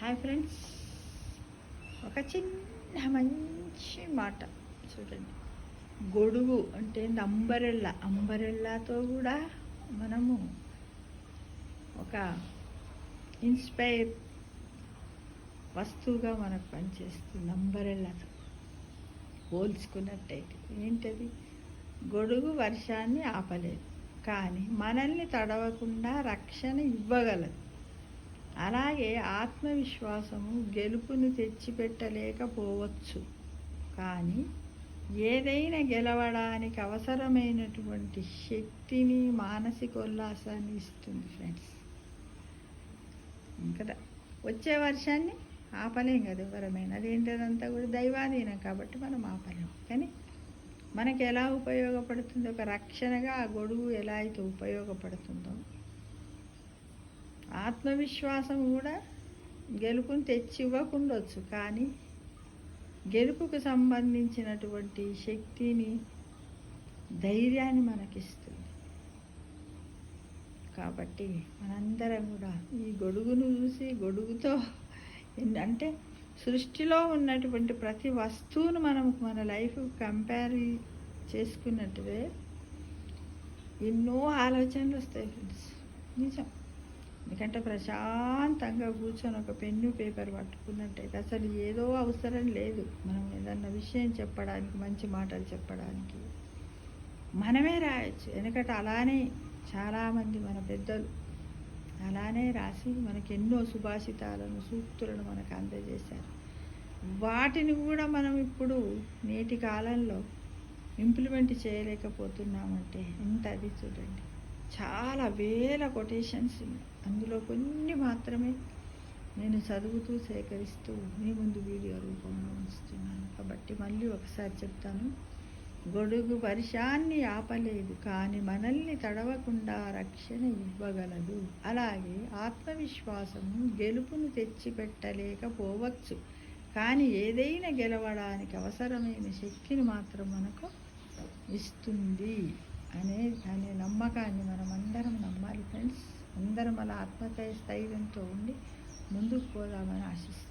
Hi friends, ఒక చిన్న మంచి మాట చూడండి. గొడుగు అంటే అంబరెల్లాతో కూడా మనము ఒక ఇన్స్పైర్ వస్తువుగా మనకు పనిచేస్తుంది. అంబరెల్లాతో పోల్చుకున్నట్టయితే ఏంటది? గొడుగు వర్షాన్ని ఆపలేదు, కానీ మనల్ని తడవకుండా రక్షణ ఇవ్వగలదు. అలాగే ఆత్మవిశ్వాసము గెలుపును తెచ్చిపెట్టలేకపోవచ్చు, కానీ ఏదైనా గెలవడానికి అవసరమైనటువంటి శక్తిని, మానసిక ఉల్లాసాన్ని ఇస్తుంది ఫ్రెండ్స్. ఇంకా వచ్చే వర్షాన్ని ఆపలేం కదా ఎవరమైనా. అదేంటదంతా కూడా దైవాధీనం కాబట్టి మనం ఆపలేము. కానీ మనకి ఎలా ఉపయోగపడుతుందో, ఒక రక్షణగా ఆ గొడుగు ఎలా అయితే ఉపయోగపడుతుందో, ఆత్మవిశ్వాసం కూడా గెలుపుని తెచ్చి ఇవ్వకుండొచ్చు, కానీ గెలుపుకు సంబంధించినటువంటి శక్తిని, ధైర్యాన్ని మనకిస్తుంది. కాబట్టి మనందరం కూడా ఈ గొడుగును చూసి, గొడుగుతో అంటే సృష్టిలో ఉన్నటువంటి ప్రతి వస్తువును మనం మన లైఫ్ కంపేర్ చేసుకున్నట్టువే ఎన్నో ఆలోచనలు వస్తాయి ఫ్రెండ్స్. నిజం. ఎందుకంటే ప్రశాంతంగా కూర్చొని ఒక పెన్ను పేపర్ పట్టుకున్నట్టయితే అసలు ఏదో అవసరం లేదు. మనం ఏదన్నా విషయం చెప్పడానికి, మంచి మాటలు చెప్పడానికి మనమే రాయొచ్చు. ఎందుకంటే అలానే చాలామంది మన పెద్దలు అలానే రాసి మనకి ఎన్నో సుభాషితాలను, సూక్తులను మనకు అందజేశారు. వాటిని కూడా మనం ఇప్పుడు నేటి కాలంలో ఇంప్లిమెంట్ చేయలేకపోతున్నామంటే ఎంత అది చూడండి. చాలా వేల కొటేషన్స్ ఉన్నాయి. అందులో కొన్ని మాత్రమే నేను చదువుతూ సేకరిస్తూ మీ ముందు వీడియో రూపంలో ఉంచుతున్నాను. కాబట్టి మళ్ళీ ఒకసారి చెప్తాను. గొడుగు వర్షాన్ని ఆపలేదు, కానీ మనల్ని తడవకుండా రక్షణ ఇవ్వగలదు. అలాగే ఆత్మవిశ్వాసము గెలుపును తెచ్చిపెట్టలేకపోవచ్చు, కానీ ఏదైనా గెలవడానికి అవసరమైన శక్తిని మాత్రం మనకు ఇస్తుంది అనే నమ్మకాన్ని మనం అందరం నమ్మాలి ఫ్రెండ్స్. అందరం అలా ఆత్మస్థైర్యంతో ఉండి ముందుకు పోదామని ఆశిస్తాం.